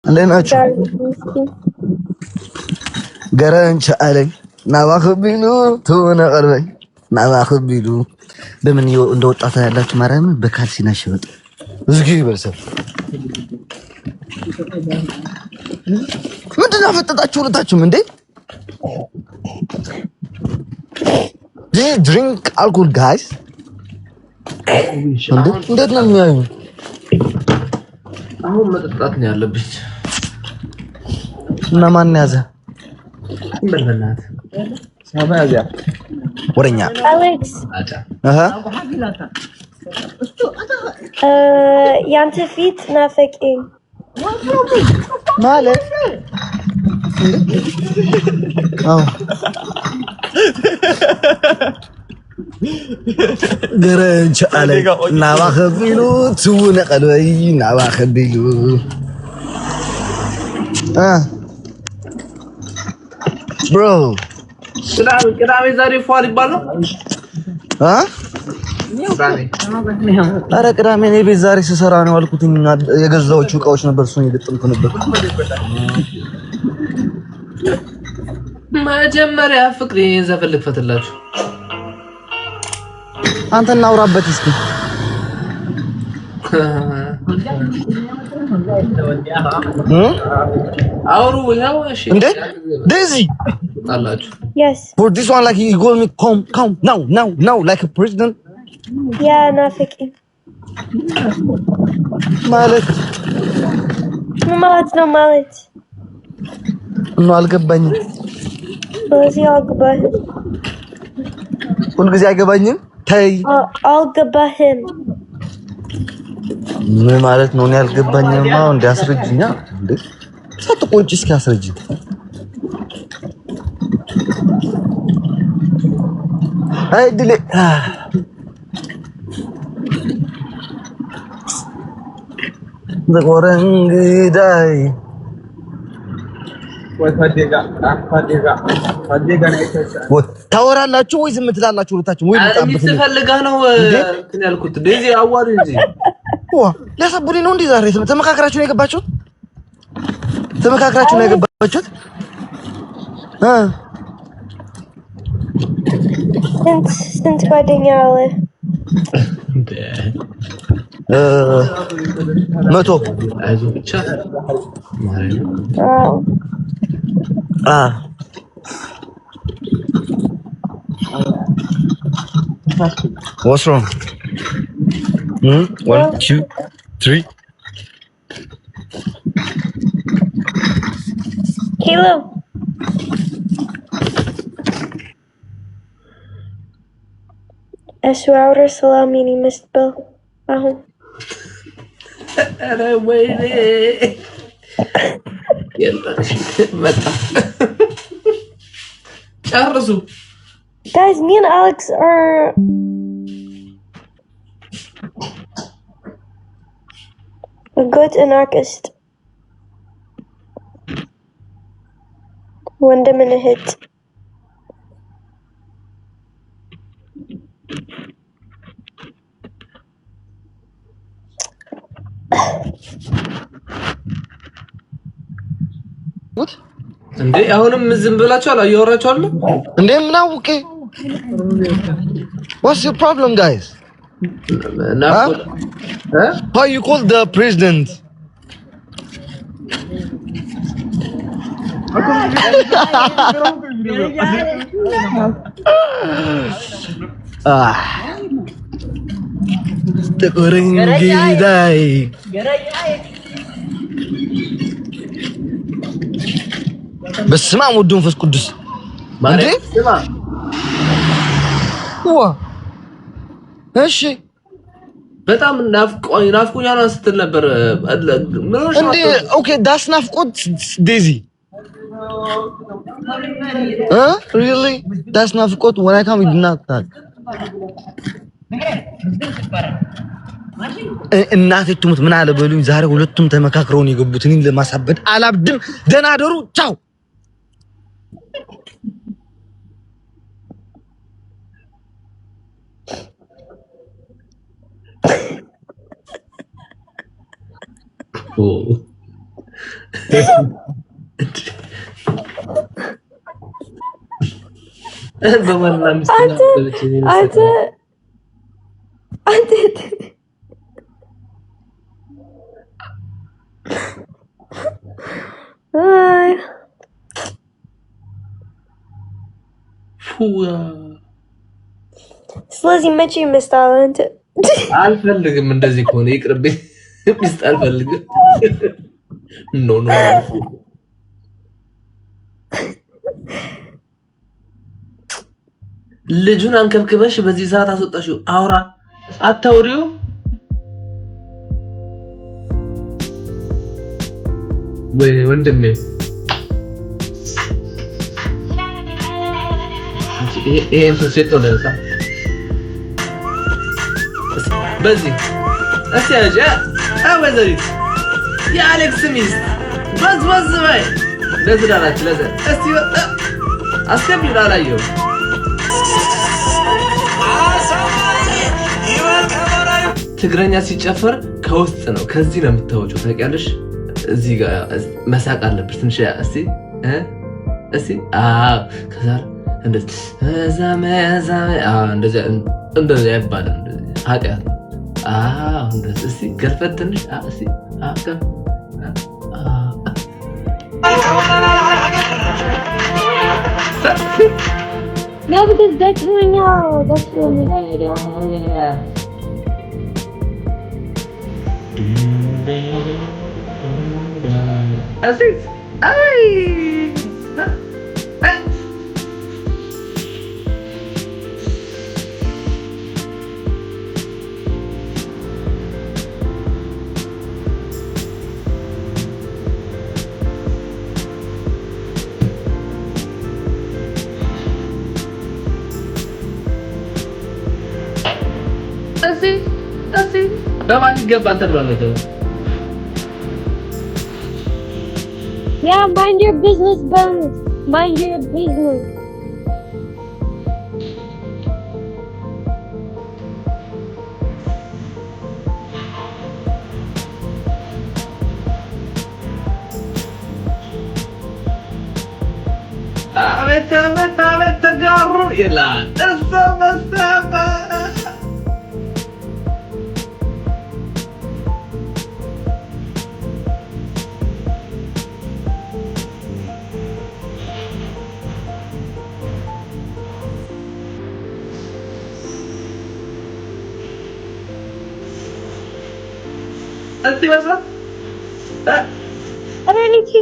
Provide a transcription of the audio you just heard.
እንዴት ናችሁ? ገረንቻ አለኝ ናባክቢሉ ትሆነ ቀርበኝ ናባክቢሉ በምን እንደወጣታ ያላችሁ ማርያም በካልሲና ሸበጥ እዝጊ ይበልሰል ምንድን ነው ፈጠጣችሁ ሁለታችሁም እንዴ? Do you drink alcohol guys? እንዴት ነው የሚያዩ? አሁን መጠጣት ነው ያለብኝ። እና ማን ያዘ? በእናትህ ሳባ ያዘ ወረኛ አሌክስ ያንተ ፊት ናፈቀኝ ማለት አዎ ገረንቻ አለኝ ናባክቢሉ ትውነ ቀልበይ ናባክቢሉ ብሮ ቅዳሜ ዛሬ ፏል ይባላል። ኧረ ቅዳሜ እኔ ቤት ዛሬ ስሰራ ነው ያልኩት። የገዛዎቹ እቃዎች ነበር እሱን እየገጠምኩ ነበር። መጀመሪያ ፍቅሬ ዘፈን ልክፈትላችሁ። አንተ እናውራበት እስኪ። አውሩ ያው እሺ እንዴ ዴዚ አላችሁ yes for this one like you call me come now like a president yeah ናፈቀኝ ማለት ነው ማለት ነው አልገባኝም። በዚህ አልገባህም ሁልጊዜ አይገባኝም። ተይ አልገባህም ምን ማለት ነው? እኔ አልገባኝም። አሁን እንዲያስረጅኛ እንዴ ሳትቆጭ እስኪ አስረጅ። አይ ድሌ ዘቆረንግዳይ ታወራላችሁ ወይ ዝም ትላላችሁ? ሁለታችሁ ወይ በጣም ትፈልጋለህ ነው እንትን ያልኩት ዴዚ አዋሪ እንጂ ለሰቡልኝ ነው እንዴ? ዛሬ ተመካከራችሁ ነው የገባችሁት? ተመካከራችሁ ነው የገባችሁት? ስንት ጓደኛ አለ? 100 አይዞህ ብቻ What's wrong? 1, 2, 3. Kilo. እሱ አውራ ሰላም የኔ መስበል አሁን ኧረ ወይኔ መጣ ጨርሱ guys me and Alex are a good anarchist ወንድምና እህት እንዴ አሁንም ዝም ብላችኋል? አያወራችኋል እንዴ? ምን አውቄ? What's your problem guys? How you call the president? ተቆረንግዳይ በስመ አብ ወወልድ ወመንፈስ ቅዱስ እንዴ ዋ እሺ በጣም ናፍቆኛል ስትል ነበር እንዴ? ኦኬ ዳስ ናፍቆት ዴዚ really that's ናፍቆት when I come we do not talk እናቴ ትሙት ምን አለ በሉኝ። ዛሬ ሁለቱም ተመካክረው ነው የገቡት። እኔን ለማሳበድ አላብድም። ደህና አደሩ ቻው። በማንና አንተ አይ ፉያ ስለዚህ መቼ መስታል አንተ አልፈልግም እንደዚህ ከሆነ ይቅርብኝ ሚስት አልፈልግም ኖ ልጁን አንከብክበሽ በዚህ ሰዓት አስወጣሽው አውራ አታውሪው ወይ ወንድሜ ይሄን ሴት ነው ለዛ በዚህ አስያጃ አወዘሪት የአሌክስ ሚስት በዝ በይ ለዝራራች ለዘ እስቲ ወጣ አስከብኝ ላላየው ትግረኛ ሲጨፈር ከውስጥ ነው ከዚህ ነው የምታወጪው ታውቂያለሽ እዚህ ጋር መሳቅ አለብሽ ትንሽ እስቲ ከዛ እንደዚህ እንደዚህ አይባልም ኃጢአት ነው እንደዚህ እስቲ ገልፈት ትንሽ እስቲ No, because that's doing that's really Yeah, mind your business, Bones. Mind your business. I don't need to